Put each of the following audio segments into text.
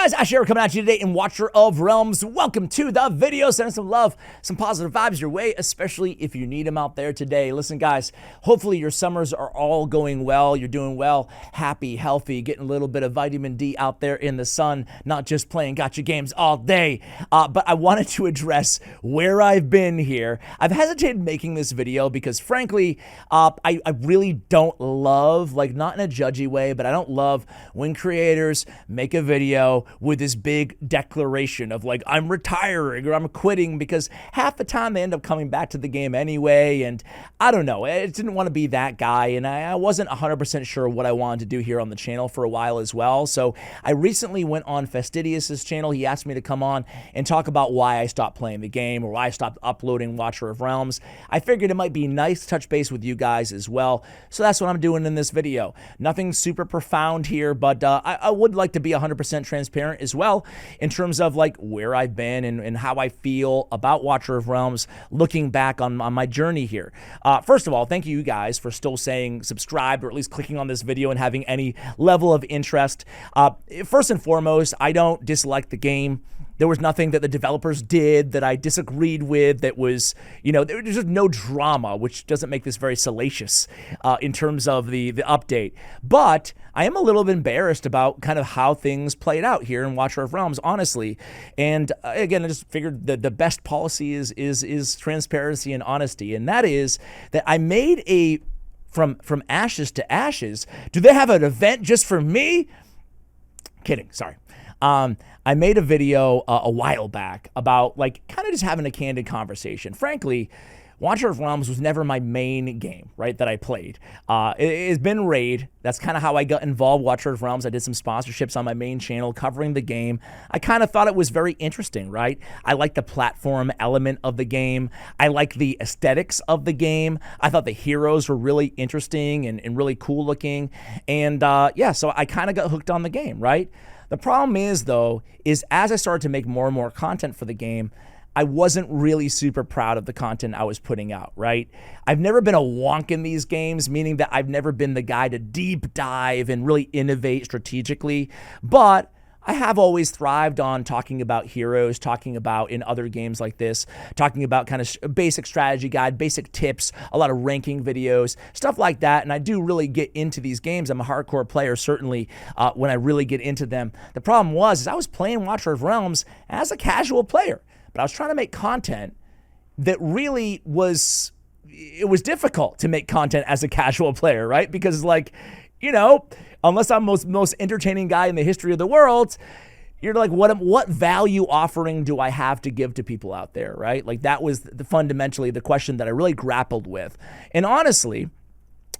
guys, Ash here coming at you today in Watcher of Realms. Welcome to the video. Sending some love, some positive vibes your way, especially if you need them out there today. Listen, guys, hopefully your summers are all going well. You're doing well, happy, healthy, getting a little bit of vitamin D out there in the sun, not just playing gotcha games all day. But I wanted to address where I've been here. I've hesitated making this video because, frankly, I really don't love, like, not in a judgy way, but I don't love when creators make a video with this big declaration of like, I'm retiring or I'm quitting, because half the time they end up coming back to the game anyway. And I don't know, I didn't want to be that guy, and I wasn't 100% sure what I wanted to do here on the channel for a while as well. So I recently went on Fastidious's channel. He asked me to come on and talk about why I stopped playing the game or why I stopped uploading Watcher of Realms. I figured it might be nice to touch base with you guys as well. So that's what I'm doing in this video. Nothing super profound here, but I would like to be 100% transparent as well in terms of like where I've been and how I feel about Watcher of Realms looking back on my journey here. First of all, thank you guys for still saying subscribe, or at least clicking on this video and having any level of interest. First and foremost, I don't dislike the game. There was nothing that the developers did that I disagreed with that was, you know, there's just no drama, which doesn't make this very salacious in terms of the update. But I am a little bit embarrassed about kind of how things played out here in Watcher of Realms, honestly. And again, I just figured that the best policy is transparency and honesty. And that is that I made a, from ashes to ashes. Do they have an event just for me? Kidding, sorry. I made a video a while back about like kind of just having a candid conversation. Frankly, Watcher of Realms was never my main game, right, that I played. It's been Raid. That's kind of how I got involved with Watcher of Realms. I did some sponsorships on my main channel covering the game. I kind of thought it was very interesting, right? I like the platform element of the game. I like the aesthetics of the game. I thought the heroes were really interesting and really cool looking. And yeah, so I kind of got hooked on the game, right? The problem is, though, is as I started to make more and more content for the game, I wasn't really super proud of the content I was putting out, right? I've never been a wonk in these games, meaning that I've never been the guy to deep dive and really innovate strategically, but I have always thrived on talking about heroes, talking about in other games like this, talking about kind of basic strategy guide, basic tips, a lot of ranking videos, stuff like that. And I do really get into these games. I'm a hardcore player, certainly, when I really get into them. The problem was, is I was playing Watcher of Realms as a casual player, but I was trying to make content that really was, it was difficult to make content as a casual player, right? Because like, you know, unless I'm most entertaining guy in the history of the world, you're like, what value offering do I have to give to people out there, right? Like that was fundamentally the question that I really grappled with. And honestly,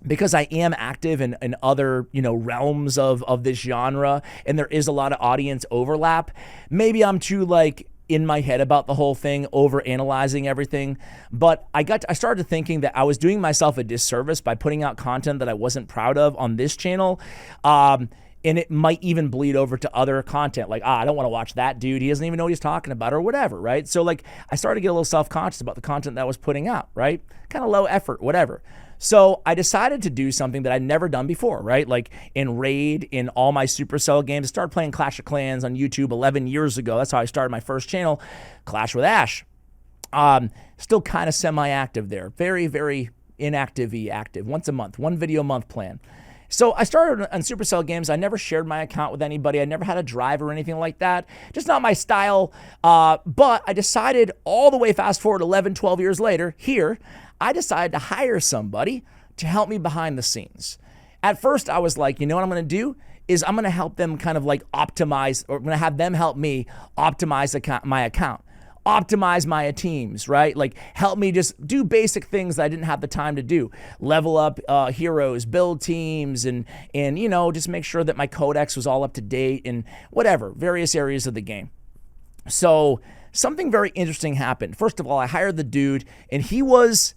because I am active in other, you know, realms of this genre, and there is a lot of audience overlap, maybe I'm too like in my head about the whole thing, over analyzing everything. But I started thinking that I was doing myself a disservice by putting out content that I wasn't proud of on this channel. And it might even bleed over to other content. Like, I don't want to watch that dude. He doesn't even know what he's talking about or whatever, right? So like, I started to get a little self-conscious about the content that I was putting out, right? Kind of low effort, whatever. So I decided to do something that I'd never done before, right? Like in Raid, in all my Supercell games, I started playing Clash of Clans on YouTube 11 years ago. That's how I started my first channel, Clash with Ash. Still kind of semi-active there. Very, very inactive-y active. Once a month, one video a month plan. So I started on Supercell games. I never shared my account with anybody. I never had a drive or anything like that. Just not my style. But I decided all the way fast forward 11, 12 years later, here, I decided to hire somebody to help me behind the scenes. At first, I was like, you know what I'm going to do? Is I'm going to help them kind of like optimize, or I'm going to have them help me optimize my account. Optimize my teams, right? Like help me just do basic things that I didn't have the time to do. Level up heroes, build teams, and you know, just make sure that my codex was all up to date and whatever, various areas of the game. So something very interesting happened. First of all, I hired the dude and he was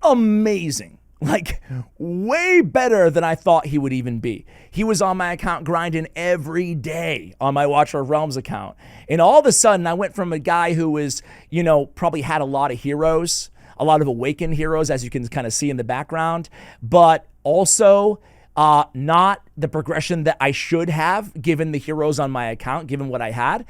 amazing. Like way better than I thought he would even be. He was on my account grinding every day on my Watcher of Realms account. And all of a sudden I went from a guy who was, you know, probably had a lot of heroes, a lot of awakened heroes, as you can kind of see in the background, but also not the progression that I should have given the heroes on my account, given what I had.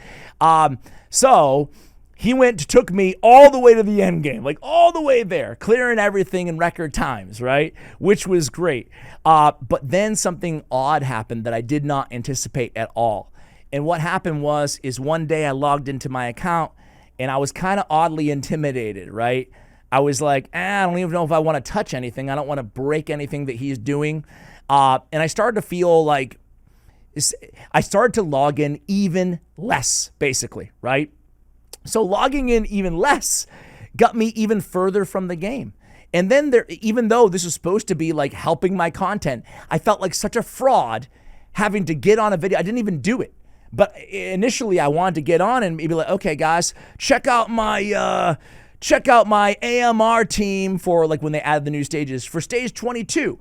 So he took me all the way to the end game, like all the way there, clearing everything in record times, right? Which was great. But then something odd happened that I did not anticipate at all. And what happened is one day I logged into my account and I was kind of oddly intimidated, right? I was like, I don't even know if I want to touch anything. I don't want to break anything that he's doing. And I started to feel like, I started to log in even less, basically, right? So logging in even less got me even further from the game. And then even though this was supposed to be like helping my content, I felt like such a fraud having to get on a video. I didn't even do it. But initially I wanted to get on and be like, okay, guys, check out my AMR team for like when they added the new stages for stage 22.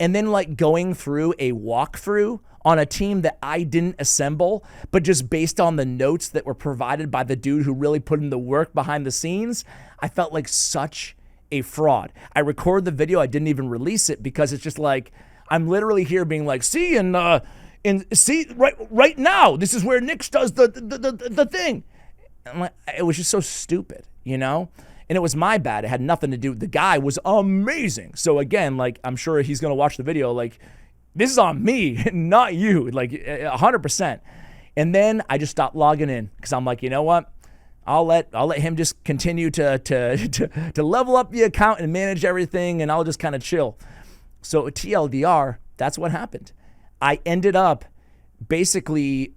And then like going through a walkthrough on a team that I didn't assemble, but just based on the notes that were provided by the dude who really put in the work behind the scenes, I felt like such a fraud. I recorded the video, I didn't even release it because it's just like, I'm literally here being like, see right now, this is where Nix does the thing. I'm like, it was just so stupid, you know? And it was my bad. It had nothing to do. The guy was amazing. So again, like, I'm sure he's going to watch the video. Like, this is on me, not you, like 100%. And then I just stopped logging in because I'm like, you know what? I'll let him just continue to level up the account and manage everything, and I'll just kind of chill. So TLDR, that's what happened. I ended up basically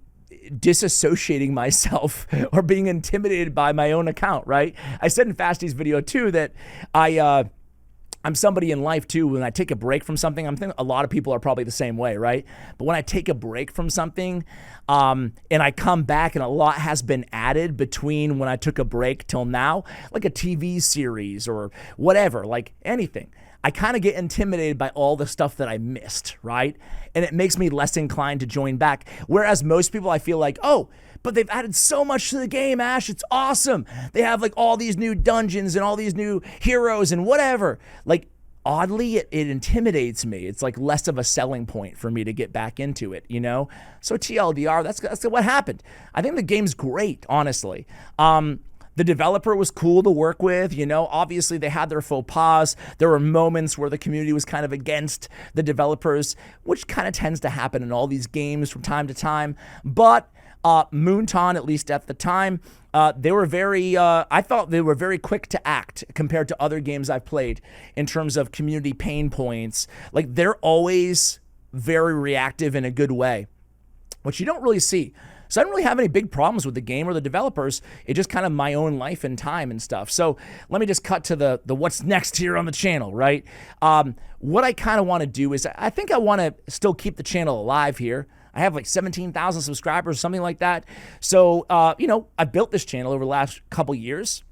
disassociating myself or being intimidated by my own account, right? I said in Fasty's video too that I'm somebody in life too, when I take a break from something, I'm thinking a lot of people are probably the same way, right? But when I take a break from something and I come back and a lot has been added between when I took a break till now, like a TV series or whatever, like anything, I kind of get intimidated by all the stuff that I missed, right? And it makes me less inclined to join back. Whereas most people, I feel like, oh, but they've added so much to the game, Ash. It's awesome. They have like all these new dungeons and all these new heroes and whatever. Like, oddly, it intimidates me. It's like less of a selling point for me to get back into it, you know? So TLDR, that's what happened. I think the game's great, honestly. The developer was cool to work with, you know, obviously they had their faux pas. There were moments where the community was kind of against the developers, which kind of tends to happen in all these games from time to time. But Moonton, at least at the time, they were I thought they were very quick to act compared to other games I've played in terms of community pain points. Like, they're always very reactive in a good way, which you don't really see. So I don't really have any big problems with the game or the developers. It's just kind of my own life and time and stuff. So let me just cut to the what's next here on the channel, right? What I kind of want to do is I think I want to still keep the channel alive here. I have like 17,000 subscribers, something like that. So, you know, I built this channel over the last couple years.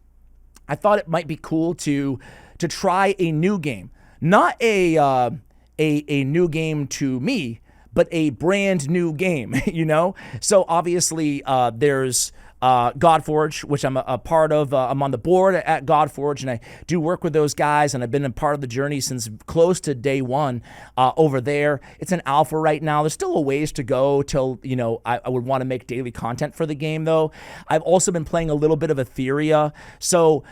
I thought it might be cool to try a new game, not a new game to me, but a brand new game, you know? So obviously there's Godforge, which I'm a part of. I'm on the board at Godforge, and I do work with those guys, and I've been a part of the journey since close to day one over there. It's an alpha right now. There's still a ways to go till, you know, I would want to make daily content for the game, though. I've also been playing a little bit of Etheria. So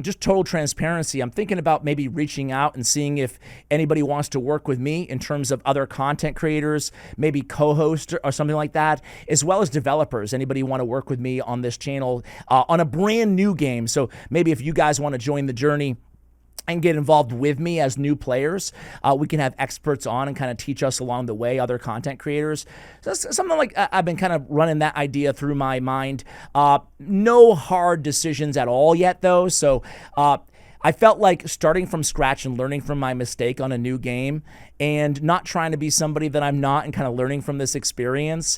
just total transparency, I'm thinking about maybe reaching out and seeing if anybody wants to work with me in terms of other content creators, maybe co-host or something like that, as well as developers. Anybody want to work with me on this channel on a brand new game? So maybe if you guys want to join the journey and get involved with me as new players, we can have experts on and kind of teach us along the way, other content creators. So that's something like I've been kind of running that idea through my mind. No hard decisions at all yet, though. So I felt like starting from scratch and learning from my mistake on a new game and not trying to be somebody that I'm not and kind of learning from this experience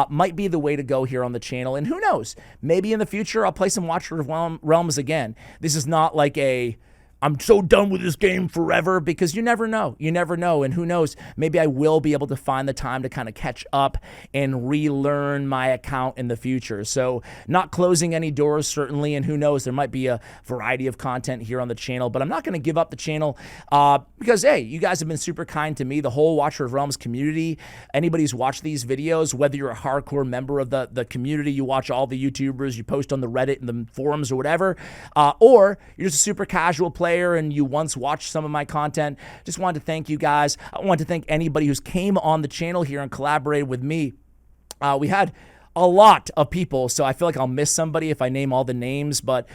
might be the way to go here on the channel. And who knows, maybe in the future I'll play some Watcher of Realms again. This is not like a I'm so done with this game forever, because you never know. You never know. And who knows, maybe I will be able to find the time to kind of catch up and relearn my account in the future. So not closing any doors, certainly. And who knows, there might be a variety of content here on the channel, but I'm not going to give up the channel because, hey, you guys have been super kind to me, the whole Watcher of Realms community. Anybody who's watched these videos, whether you're a hardcore member of the community, you watch all the YouTubers, you post on the Reddit and the forums or whatever, or you're just a super casual player and you once watched some of my content, just wanted to thank you guys. I want to thank anybody who's came on the channel here and collaborated with me. We had a lot of people, so I feel like I'll miss somebody if I name all the names, but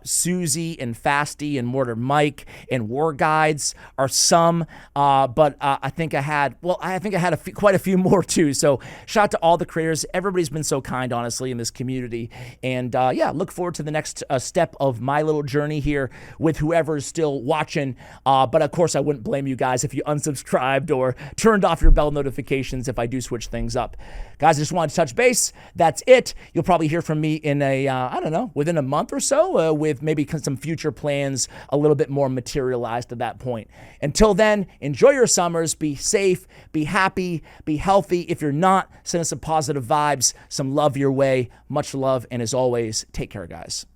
Susie and Fasty and Mortar Mike and War Guides are some, but I think I had quite a few more too. So shout out to all the creators. Everybody's been so kind, honestly, in this community. And yeah, look forward to the next step of my little journey here with whoever's still watching. But of course, I wouldn't blame you guys if you unsubscribed or turned off your bell notifications if I do switch things up. Guys, I just wanted to touch base. That's it. You'll probably hear from me in I don't know, within a month or so, with maybe some future plans a little bit more materialized at that point. Until then, enjoy your summers. Be safe, be happy, be healthy. If you're not, send us some positive vibes, some love your way. Much love. And as always, take care, guys.